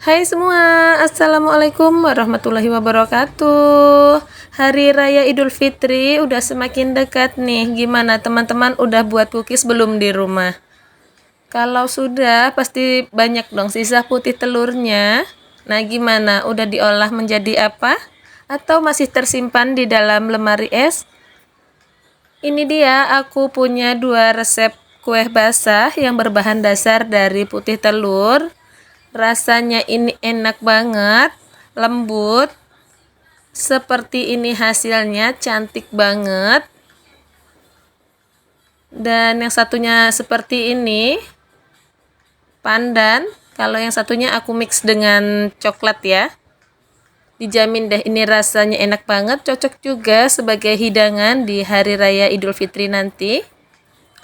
Hai semua, Assalamualaikum warahmatullahi wabarakatuh. Hari Raya Idul Fitri udah semakin dekat nih. Gimana teman-teman, udah buat cookies belum di rumah? Kalau sudah, pasti banyak dong sisa putih telurnya. Nah gimana, udah diolah menjadi apa? Atau masih tersimpan di dalam lemari es? Ini dia, aku punya 2 resep kue basah yang berbahan dasar dari putih telur. Rasanya ini enak banget, lembut. Seperti ini hasilnya, cantik banget. Dan yang satunya seperti ini, pandan. Kalau yang satunya aku mix dengan coklat ya. Dijamin deh ini rasanya enak banget, cocok juga sebagai hidangan di Hari Raya Idul Fitri nanti.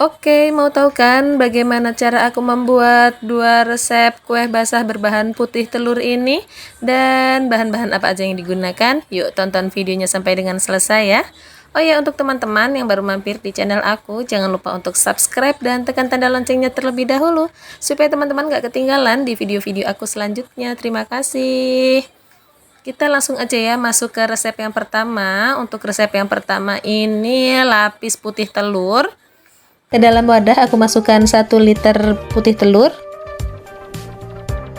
Oke, mau tahu kan bagaimana cara aku membuat 2 resep kue basah berbahan putih telur ini? Dan bahan-bahan apa aja yang digunakan? Yuk tonton videonya sampai dengan selesai ya. Oh ya, untuk teman-teman yang baru mampir di channel aku, jangan lupa untuk subscribe dan tekan tanda loncengnya terlebih dahulu, supaya teman-teman gak ketinggalan di video-video aku selanjutnya. Terima kasih. Kita langsung aja ya masuk ke resep yang pertama. Untuk resep yang pertama ini lapis putih telur. Ke dalam wadah aku masukkan 1 liter putih telur.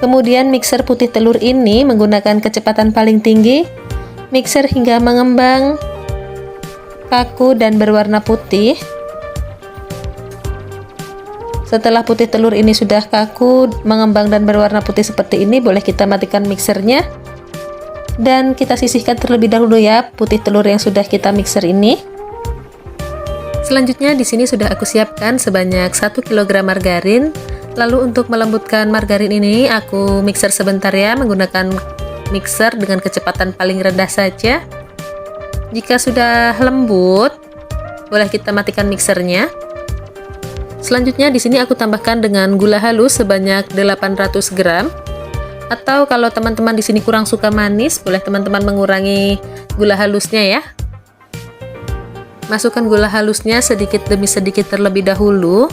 Kemudian mixer putih telur ini menggunakan kecepatan paling tinggi. Mixer hingga mengembang, kaku dan berwarna putih. Setelah putih telur ini sudah kaku, mengembang dan berwarna putih seperti ini, boleh kita matikan mixernya. Dan kita sisihkan terlebih dahulu ya putih telur yang sudah kita mixer ini. Selanjutnya di sini sudah aku siapkan sebanyak 1 kg margarin. Lalu untuk melembutkan margarin ini aku mixer sebentar ya, menggunakan mixer dengan kecepatan paling rendah saja. Jika sudah lembut, boleh kita matikan mixernya. Selanjutnya di sini aku tambahkan dengan gula halus sebanyak 800 gram. Atau kalau teman-teman di sini kurang suka manis, boleh teman-teman mengurangi gula halusnya ya. Masukkan gula halusnya sedikit demi sedikit terlebih dahulu.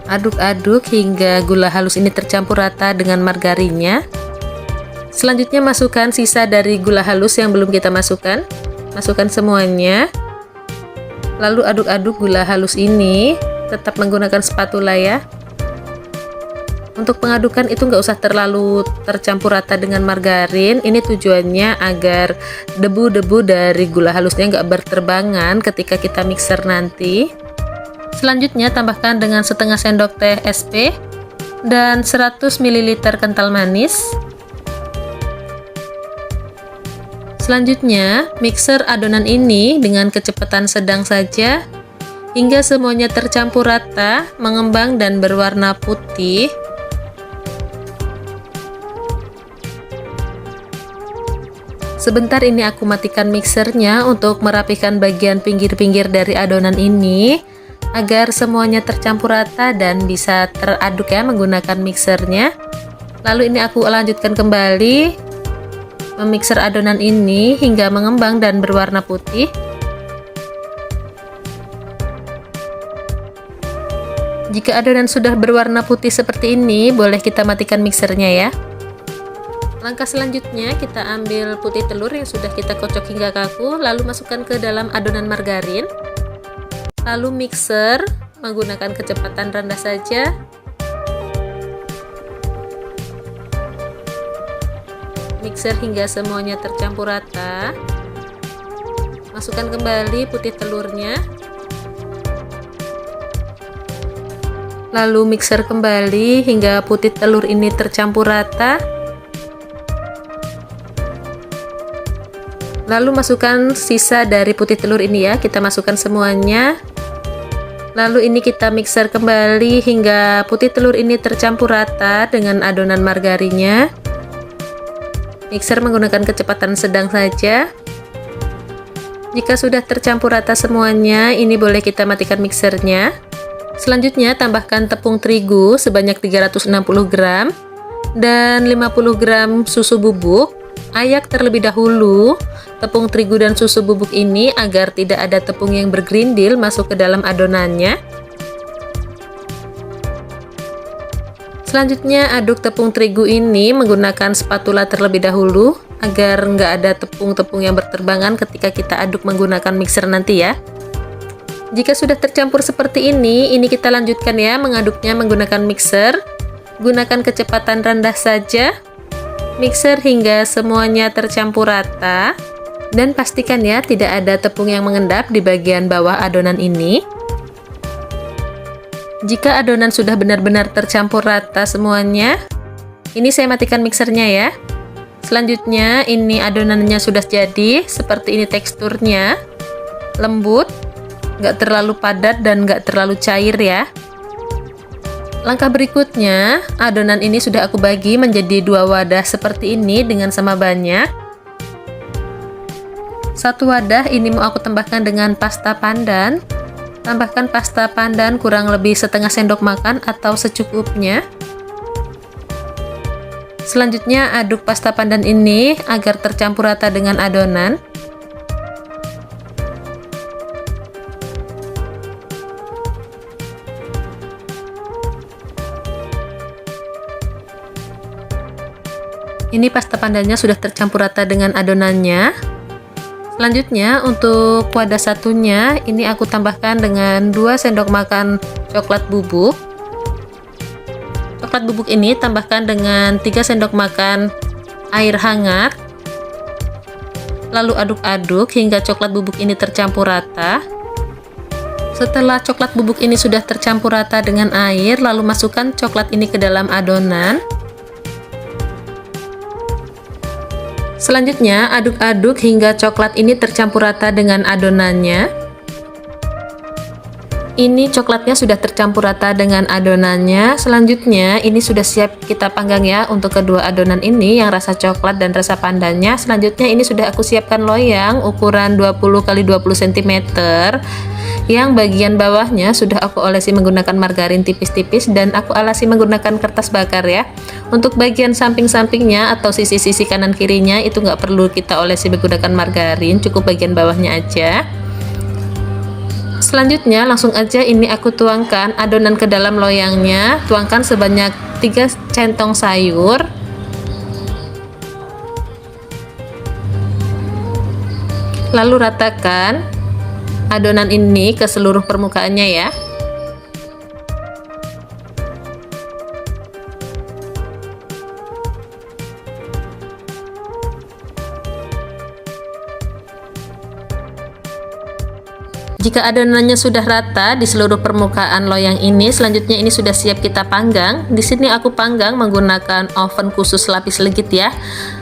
Aduk-aduk hingga gula halus ini tercampur rata dengan margarinnya. Selanjutnya masukkan sisa dari gula halus yang belum kita masukkan. Masukkan semuanya. Lalu aduk-aduk gula halus ini, tetap menggunakan spatula ya. Untuk pengadukan itu nggak usah terlalu tercampur rata dengan margarin. Ini tujuannya agar debu-debu dari gula halusnya nggak berterbangan ketika kita mixer nanti. Selanjutnya tambahkan dengan setengah sendok teh SP dan 100 ml kental manis. Selanjutnya mixer adonan ini dengan kecepatan sedang saja hingga semuanya tercampur rata, mengembang dan berwarna putih. Sebentar ini aku matikan mixernya untuk merapikan bagian pinggir-pinggir dari adonan ini agar semuanya tercampur rata dan bisa teraduk ya menggunakan mixernya. Lalu ini aku lanjutkan kembali memixer adonan ini hingga mengembang dan berwarna putih. Jika adonan sudah berwarna putih seperti ini, boleh kita matikan mixernya ya. Langkah selanjutnya kita ambil putih telur yang sudah kita kocok hingga kaku, lalu masukkan ke dalam adonan margarin. Lalu mixer menggunakan kecepatan rendah saja. Mixer hingga semuanya tercampur rata. Masukkan kembali putih telurnya. Lalu mixer kembali hingga putih telur ini tercampur rata. Lalu masukkan sisa dari putih telur ini ya, kita masukkan semuanya. Lalu ini kita mixer kembali hingga putih telur ini tercampur rata dengan adonan margarinnya. Mixer menggunakan kecepatan sedang saja. Jika sudah tercampur rata semuanya, ini boleh kita matikan mixernya. Selanjutnya tambahkan tepung terigu sebanyak 360 gram dan 50 gram susu bubuk. Ayak terlebih dahulu tepung terigu dan susu bubuk ini agar tidak ada tepung yang bergerindil masuk ke dalam adonannya. Selanjutnya aduk tepung terigu ini menggunakan spatula terlebih dahulu agar nggak ada tepung-tepung yang berterbangan ketika kita aduk menggunakan mixer nanti ya. Jika sudah tercampur seperti ini kita lanjutkan ya mengaduknya menggunakan mixer. Gunakan kecepatan rendah saja. Mixer hingga semuanya tercampur rata. Dan pastikan ya tidak ada tepung yang mengendap di bagian bawah adonan ini. Jika adonan sudah benar-benar tercampur rata semuanya, ini saya matikan mixernya ya. Selanjutnya ini adonannya sudah jadi, seperti ini teksturnya. Lembut, nggak terlalu padat dan nggak terlalu cair ya. Langkah berikutnya, adonan ini sudah aku bagi menjadi 2 wadah seperti ini dengan sama banyak. Satu wadah ini mau aku tambahkan dengan pasta pandan. Tambahkan pasta pandan kurang lebih setengah sendok makan atau secukupnya. Selanjutnya aduk pasta pandan ini agar tercampur rata dengan adonan. Ini pasta pandannya sudah tercampur rata dengan adonannya. Selanjutnya untuk wadah satunya ini aku tambahkan dengan 2 sendok makan coklat bubuk. Coklat bubuk ini tambahkan dengan 3 sendok makan air hangat. Lalu aduk-aduk hingga coklat bubuk ini tercampur rata. Setelah coklat bubuk ini sudah tercampur rata dengan air, lalu masukkan coklat ini ke dalam adonan. Selanjutnya aduk-aduk hingga coklat ini tercampur rata dengan adonannya. Ini coklatnya sudah tercampur rata dengan adonannya. Selanjutnya ini sudah siap kita panggang ya untuk kedua adonan ini yang rasa coklat dan rasa pandannya. Selanjutnya ini sudah aku siapkan loyang ukuran 20 x 20 cm. Yang bagian bawahnya sudah aku olesi menggunakan margarin tipis-tipis dan aku alasi menggunakan kertas bakar ya. Untuk bagian samping-sampingnya atau sisi-sisi kanan kirinya itu nggak perlu kita olesi menggunakan margarin, cukup bagian bawahnya aja. Selanjutnya langsung aja ini aku tuangkan adonan ke dalam loyangnya. Tuangkan sebanyak 3 centong sayur. Lalu ratakan adonan ini ke seluruh permukaannya ya. Jika adonannya sudah rata di seluruh permukaan loyang ini, selanjutnya ini sudah siap kita panggang. Di sini aku panggang menggunakan oven khusus lapis legit ya.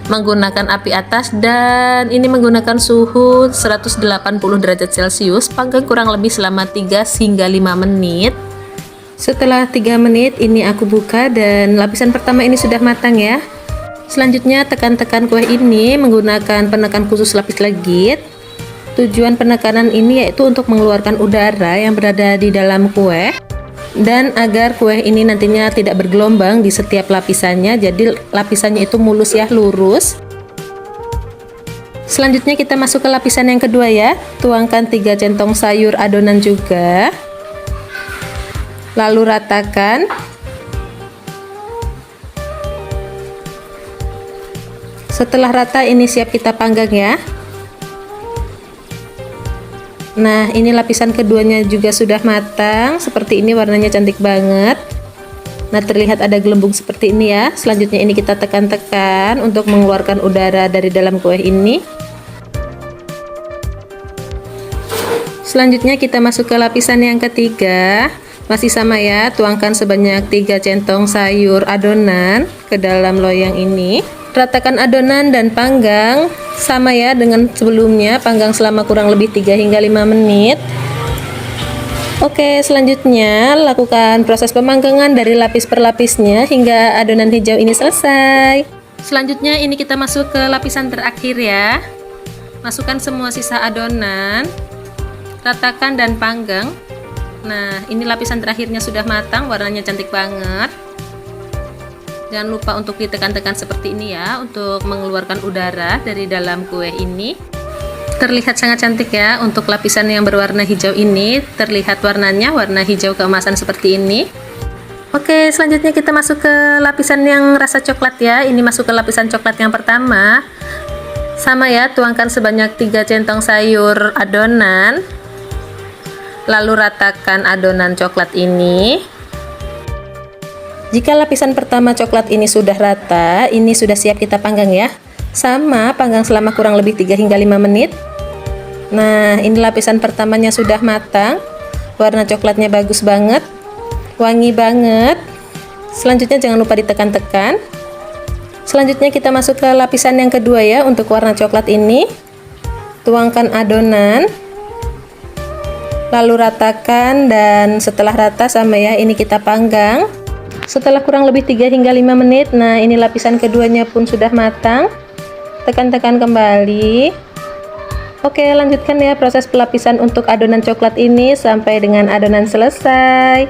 Menggunakan api atas dan ini menggunakan suhu 180 derajat Celcius. Panggang kurang lebih selama 3 hingga 5 menit. Setelah 3 menit ini aku buka dan lapisan pertama ini sudah matang ya. Selanjutnya tekan-tekan kue ini menggunakan penekan khusus lapis legit. Tujuan penekanan ini yaitu untuk mengeluarkan udara yang berada di dalam kue dan agar kue ini nantinya tidak bergelombang di setiap lapisannya, jadi lapisannya itu mulus ya, lurus. Selanjutnya kita masuk ke lapisan yang kedua ya. Tuangkan 3 centong sayur adonan juga, lalu ratakan. Setelah rata ini siap kita panggang ya. Nah, ini lapisan keduanya juga sudah matang. Seperti ini, warnanya cantik banget. Nah, terlihat ada gelembung seperti ini ya. Selanjutnya ini kita tekan-tekan untuk mengeluarkan udara dari dalam kue ini. Selanjutnya kita masuk ke lapisan yang ketiga. Masih sama ya, tuangkan sebanyak 3 centong sayur adonan ke dalam loyang ini. Ratakan adonan dan panggang sama ya dengan sebelumnya, panggang selama kurang lebih 3 hingga 5 menit. Oke, selanjutnya lakukan proses pemanggangan dari lapis per lapisnya hingga adonan hijau ini selesai. Selanjutnya ini kita masuk ke lapisan terakhir ya. Masukkan semua sisa adonan, ratakan dan panggang. Nah, ini lapisan terakhirnya sudah matang, warnanya cantik banget. Jangan lupa untuk ditekan-tekan seperti ini ya, untuk mengeluarkan udara dari dalam kue ini. Terlihat sangat cantik ya. Untuk lapisan yang berwarna hijau ini, terlihat warnanya warna hijau keemasan seperti ini. Oke, selanjutnya kita masuk ke lapisan yang rasa coklat ya. Ini masuk ke lapisan coklat yang pertama. Sama ya, tuangkan sebanyak 3 centong sayur adonan. Lalu ratakan adonan coklat ini. Jika lapisan pertama coklat ini sudah rata, ini sudah siap kita panggang ya. Sama, panggang selama kurang lebih 3 hingga 5 menit. Nah, ini lapisan pertamanya sudah matang. Warna coklatnya bagus banget. Wangi banget. Selanjutnya jangan lupa ditekan-tekan. Selanjutnya kita masuk ke lapisan yang kedua ya. Untuk warna coklat ini tuangkan adonan, lalu ratakan, dan setelah rata sama ya, ini kita panggang setelah kurang lebih 3 hingga 5 menit. Nah, ini lapisan keduanya pun sudah matang. Tekan-tekan kembali. Oke, lanjutkan ya proses pelapisan untuk adonan coklat ini sampai dengan adonan selesai.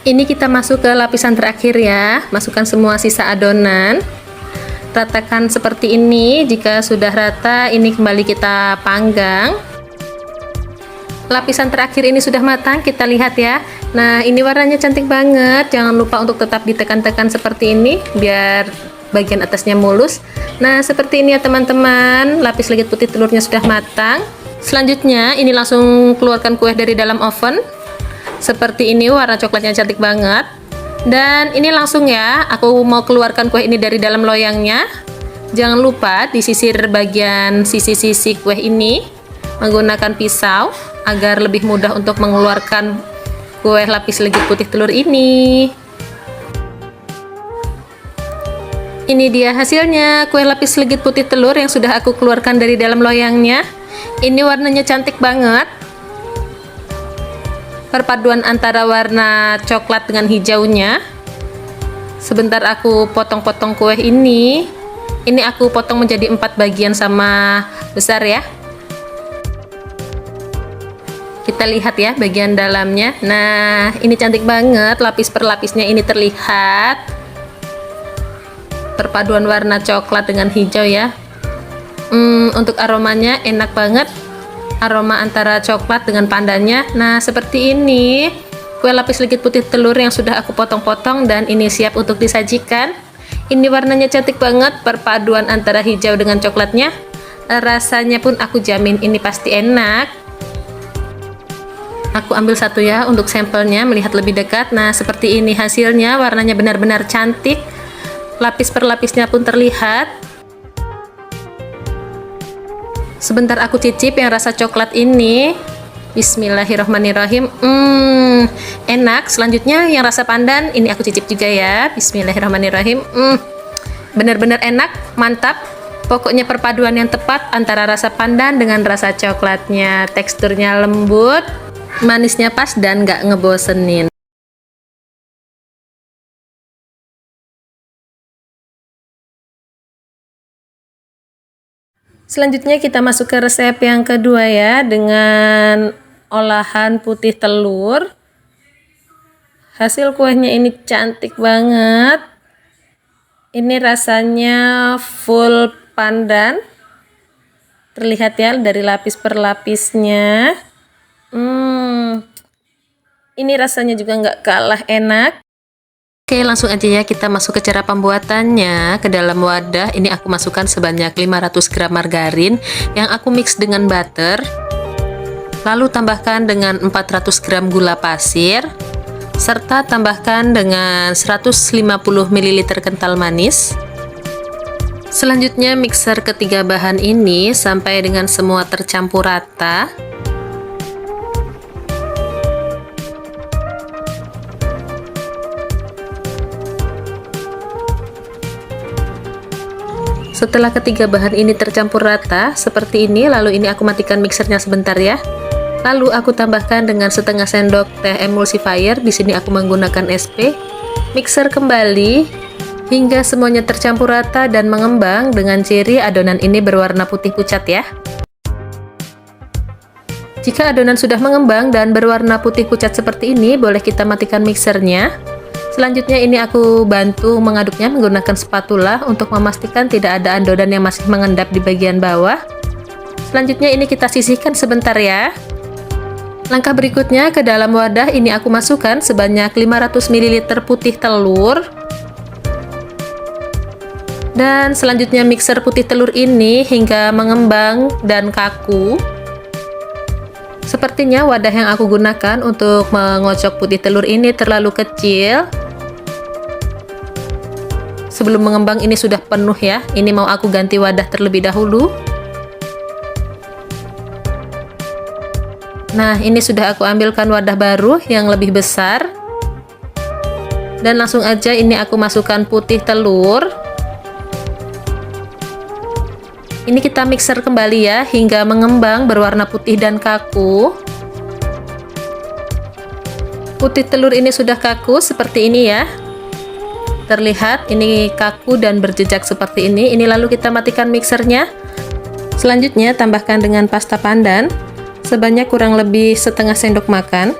Ini kita masuk ke lapisan terakhir ya. Masukkan semua sisa adonan. Ratakan seperti ini. Jika sudah rata, ini kembali kita panggang. Lapisan terakhir ini sudah matang, kita lihat ya. Nah, ini warnanya cantik banget. Jangan lupa untuk tetap ditekan-tekan seperti ini biar bagian atasnya mulus. Nah, seperti ini ya teman-teman. Lapis legit putih telurnya sudah matang. Selanjutnya, ini langsung keluarkan kue dari dalam oven. Seperti ini, warna coklatnya cantik banget. Dan ini langsung ya, aku mau keluarkan kue ini dari dalam loyangnya. Jangan lupa disisir bagian sisi-sisi kue ini menggunakan pisau agar lebih mudah untuk mengeluarkan kue lapis legit putih telur ini. Ini dia hasilnya, kue lapis legit putih telur yang sudah aku keluarkan dari dalam loyangnya. Ini warnanya cantik banget. Perpaduan antara warna coklat dengan hijaunya. Sebentar aku potong-potong kue ini. Ini aku potong menjadi 4 bagian sama besar ya. Kita lihat ya bagian dalamnya. Nah, ini cantik banget, lapis per lapisnya ini terlihat. Perpaduan warna coklat dengan hijau ya. Untuk aromanya enak banget. Aroma antara coklat dengan pandannya. Nah, seperti ini kue lapis legit putih telur yang sudah aku potong-potong dan ini siap untuk disajikan. Ini warnanya cantik banget, perpaduan antara hijau dengan coklatnya. Rasanya pun aku jamin ini pasti enak. Aku ambil satu ya untuk sampelnya, melihat lebih dekat. Nah, seperti ini hasilnya, warnanya benar-benar cantik. Lapis per lapisnya pun terlihat. Sebentar aku cicip yang rasa coklat ini. Bismillahirrahmanirrahim. Enak. Selanjutnya yang rasa pandan, ini aku cicip juga ya. Bismillahirrahmanirrahim. Benar-benar enak, mantap. Pokoknya perpaduan yang tepat antara rasa pandan dengan rasa coklatnya. Teksturnya lembut, manisnya pas dan gak ngebosenin. Selanjutnya kita masuk ke resep yang kedua ya, dengan olahan putih telur. Hasil kuahnya ini cantik banget. Ini rasanya full pandan. Terlihat ya dari lapis per lapisnya. Ini rasanya juga nggak kalah enak. Oke, langsung aja ya kita masuk ke cara pembuatannya. Ke dalam wadah ini aku masukkan sebanyak 500 gram margarin yang aku mix dengan butter. Lalu tambahkan dengan 400 gram gula pasir, serta tambahkan dengan 150 ml kental manis. Selanjutnya mixer ketiga bahan ini sampai dengan semua tercampur rata. Setelah ketiga bahan ini tercampur rata seperti ini, lalu ini aku matikan mixernya sebentar ya. Lalu aku tambahkan dengan setengah sendok teh emulsifier. Di sini aku menggunakan SP. Mixer kembali hingga semuanya tercampur rata dan mengembang dengan ciri adonan ini berwarna putih pucat ya. Jika adonan sudah mengembang dan berwarna putih pucat seperti ini, boleh kita matikan mixernya. Selanjutnya ini aku bantu mengaduknya menggunakan spatula untuk memastikan tidak ada adonan yang masih mengendap di bagian bawah. Selanjutnya ini kita sisihkan sebentar ya. Langkah berikutnya, ke dalam wadah ini aku masukkan sebanyak 500 ml putih telur. Dan selanjutnya mixer putih telur ini hingga mengembang dan kaku. Sepertinya wadah yang aku gunakan untuk mengocok putih telur ini terlalu kecil. Sebelum mengembang ini sudah penuh ya. Ini mau aku ganti wadah terlebih dahulu. Nah, ini sudah aku ambilkan wadah baru yang lebih besar. Dan langsung aja ini aku masukkan putih telur. Ini kita mixer kembali ya hingga mengembang berwarna putih dan kaku. Putih telur ini sudah kaku seperti ini ya. Terlihat ini kaku dan berjejak seperti ini. Ini lalu kita matikan mixernya. Selanjutnya tambahkan dengan pasta pandan sebanyak kurang lebih setengah sendok makan.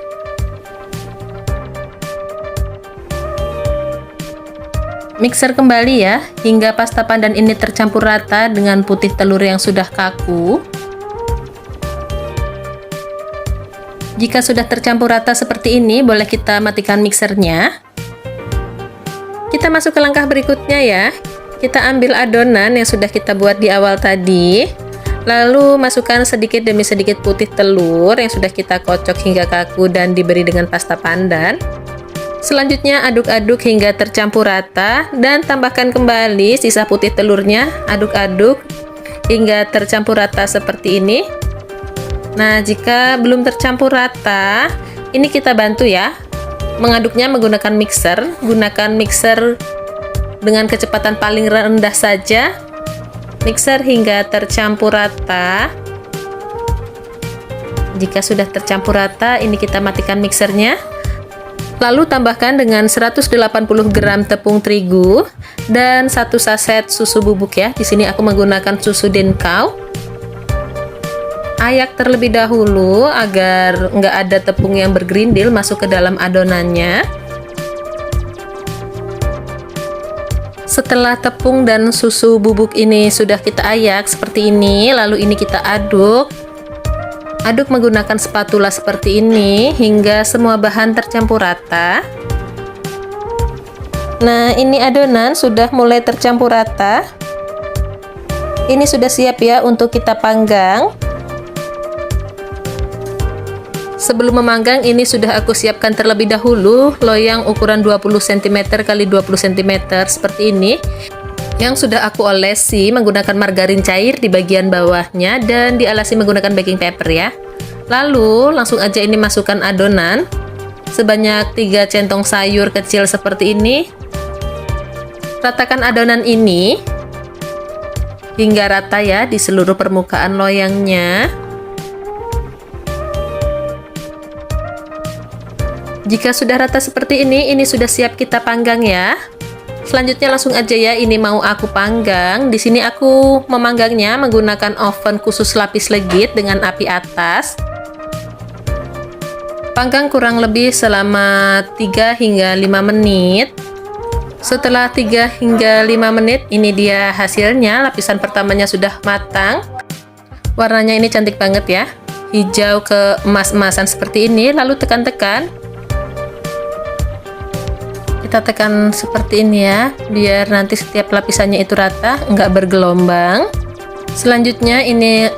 Mixer kembali ya hingga pasta pandan ini tercampur rata dengan putih telur yang sudah kaku. Jika sudah tercampur rata seperti ini, boleh kita matikan mixernya. Kita masuk ke langkah berikutnya ya. Kita ambil adonan yang sudah kita buat di awal tadi. Lalu masukkan sedikit demi sedikit putih telur yang sudah kita kocok hingga kaku dan diberi dengan pasta pandan. Selanjutnya aduk-aduk hingga tercampur rata dan tambahkan kembali sisa putih telurnya. Aduk-aduk hingga tercampur rata seperti ini. Nah, jika belum tercampur rata, ini kita bantu ya. Mengaduknya menggunakan mixer. Gunakan mixer dengan kecepatan paling rendah saja. Mixer hingga tercampur rata. Jika sudah tercampur rata, ini kita matikan mixernya. Lalu tambahkan dengan 180 gram tepung terigu dan 1 saset susu bubuk ya. Di sini aku menggunakan susu Denkau. Ayak terlebih dahulu agar nggak ada tepung yang bergerindil masuk ke dalam adonannya. Setelah tepung dan susu bubuk ini sudah kita ayak seperti ini, lalu ini kita aduk. Aduk menggunakan spatula seperti ini hingga semua bahan tercampur rata. Nah, ini adonan sudah mulai tercampur rata. Ini sudah siap ya untuk kita panggang. Sebelum memanggang ini sudah aku siapkan terlebih dahulu loyang ukuran 20 cm x 20 cm seperti ini yang sudah aku olesi menggunakan margarin cair di bagian bawahnya dan dialasi menggunakan baking paper ya. Lalu langsung aja ini masukkan adonan sebanyak 3 centong sayur kecil seperti ini. Ratakan adonan ini hingga rata ya di seluruh permukaan loyangnya. Jika sudah rata seperti ini sudah siap kita panggang ya. Selanjutnya langsung aja ya, ini mau aku panggang. Di sini aku memanggangnya menggunakan oven khusus lapis legit dengan api atas. Panggang kurang lebih selama 3 hingga 5 menit. Setelah 3 hingga 5 menit, ini dia hasilnya. Lapisan pertamanya sudah matang. Warnanya ini cantik banget ya. Hijau ke emas-emasan seperti ini, lalu tekan-tekan. Kita tekan seperti ini ya, biar nanti setiap lapisannya itu rata, nggak bergelombang. Selanjutnya ini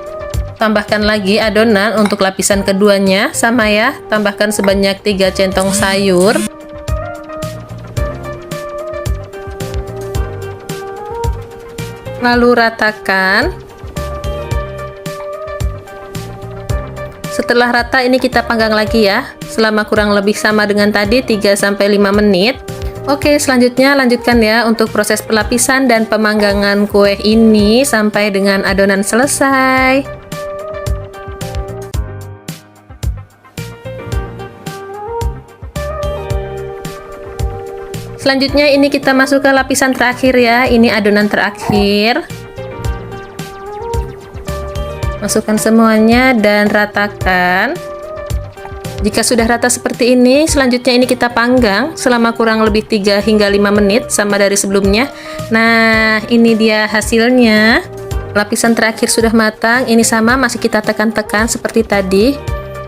tambahkan lagi adonan untuk lapisan keduanya, sama ya, tambahkan sebanyak 3 centong sayur. Lalu ratakan. Setelah rata ini kita panggang lagi ya, selama kurang lebih sama dengan tadi 3-5 menit. Oke, selanjutnya lanjutkan ya untuk proses pelapisan dan pemanggangan kue ini sampai dengan adonan selesai. Selanjutnya ini kita masuk ke lapisan terakhir ya, ini adonan terakhir. Masukkan semuanya dan ratakan. Jika sudah rata seperti ini, selanjutnya ini kita panggang selama kurang lebih 3 hingga 5 menit sama dari sebelumnya. Nah, ini dia hasilnya. Lapisan terakhir sudah matang, ini sama masih kita tekan-tekan seperti tadi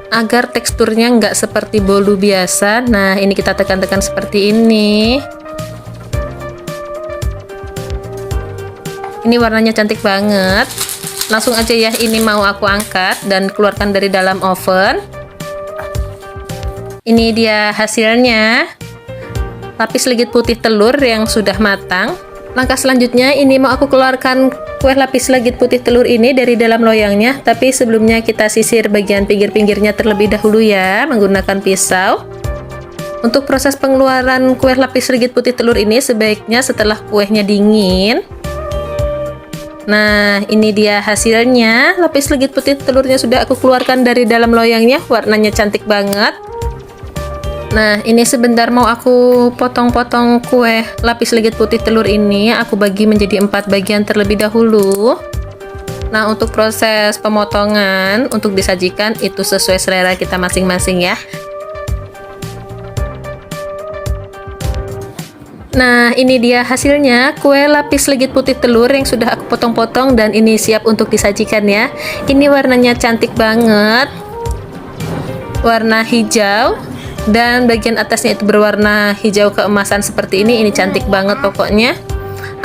agar teksturnya nggak seperti bolu biasa. Nah, ini kita tekan-tekan seperti ini. Ini warnanya cantik banget. Langsung aja ya, ini mau aku angkat dan keluarkan dari dalam oven. Ini dia hasilnya, lapis legit putih telur yang sudah matang. Langkah selanjutnya ini mau aku keluarkan kue lapis legit putih telur ini dari dalam loyangnya, tapi sebelumnya kita sisir bagian pinggir-pinggirnya terlebih dahulu ya, menggunakan pisau. Untuk proses pengeluaran kue lapis legit putih telur ini sebaiknya setelah kuenya dingin. Nah, ini dia hasilnya, lapis legit putih telurnya sudah aku keluarkan dari dalam loyangnya, warnanya cantik banget. Nah, ini sebentar mau aku potong-potong kue lapis legit putih telur ini, aku bagi menjadi 4 bagian terlebih dahulu. Nah, untuk proses pemotongan untuk disajikan itu sesuai selera kita masing-masing ya. Nah, ini dia hasilnya, kue lapis legit putih telur yang sudah aku potong-potong dan ini siap untuk disajikan ya. Ini warnanya cantik banget, warna hijau. Dan bagian atasnya itu berwarna hijau keemasan seperti ini cantik banget pokoknya.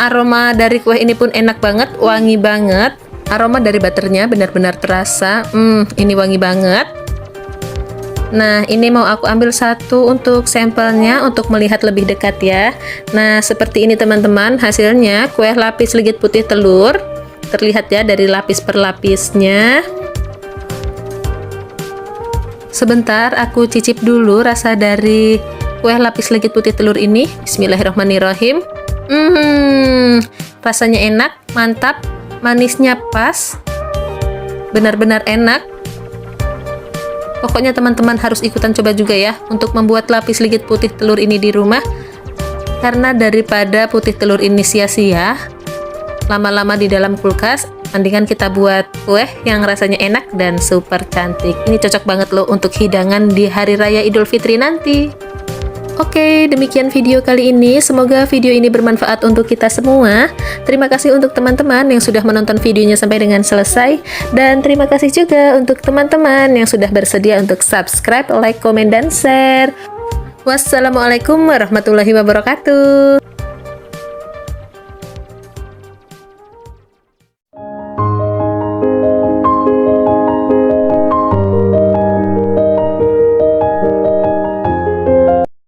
Aroma dari kue ini pun enak banget, wangi banget. Aroma dari butternya benar-benar terasa. Ini wangi banget. Nah, ini mau aku ambil satu untuk sampelnya untuk melihat lebih dekat ya. Nah, seperti ini teman-teman hasilnya, kue lapis legit putih telur. Terlihat ya dari lapis per lapisnya. Sebentar aku cicip dulu rasa dari kue lapis legit putih telur ini. Bismillahirrahmanirrahim. Rasanya enak, mantap, manisnya pas, benar-benar enak. Pokoknya teman-teman harus ikutan coba juga ya untuk membuat lapis legit putih telur ini di rumah, karena daripada putih telur ini sia-sia lama-lama di dalam kulkas, mendingan kita buat kue yang rasanya enak dan super cantik. Ini cocok banget loh untuk hidangan di hari raya Idul Fitri nanti. Oke, demikian video kali ini. Semoga video ini bermanfaat untuk kita semua. Terima kasih untuk teman-teman yang sudah menonton videonya sampai dengan selesai. Dan terima kasih juga untuk teman-teman yang sudah bersedia untuk subscribe, like, komen, dan share. Wassalamualaikum warahmatullahi wabarakatuh.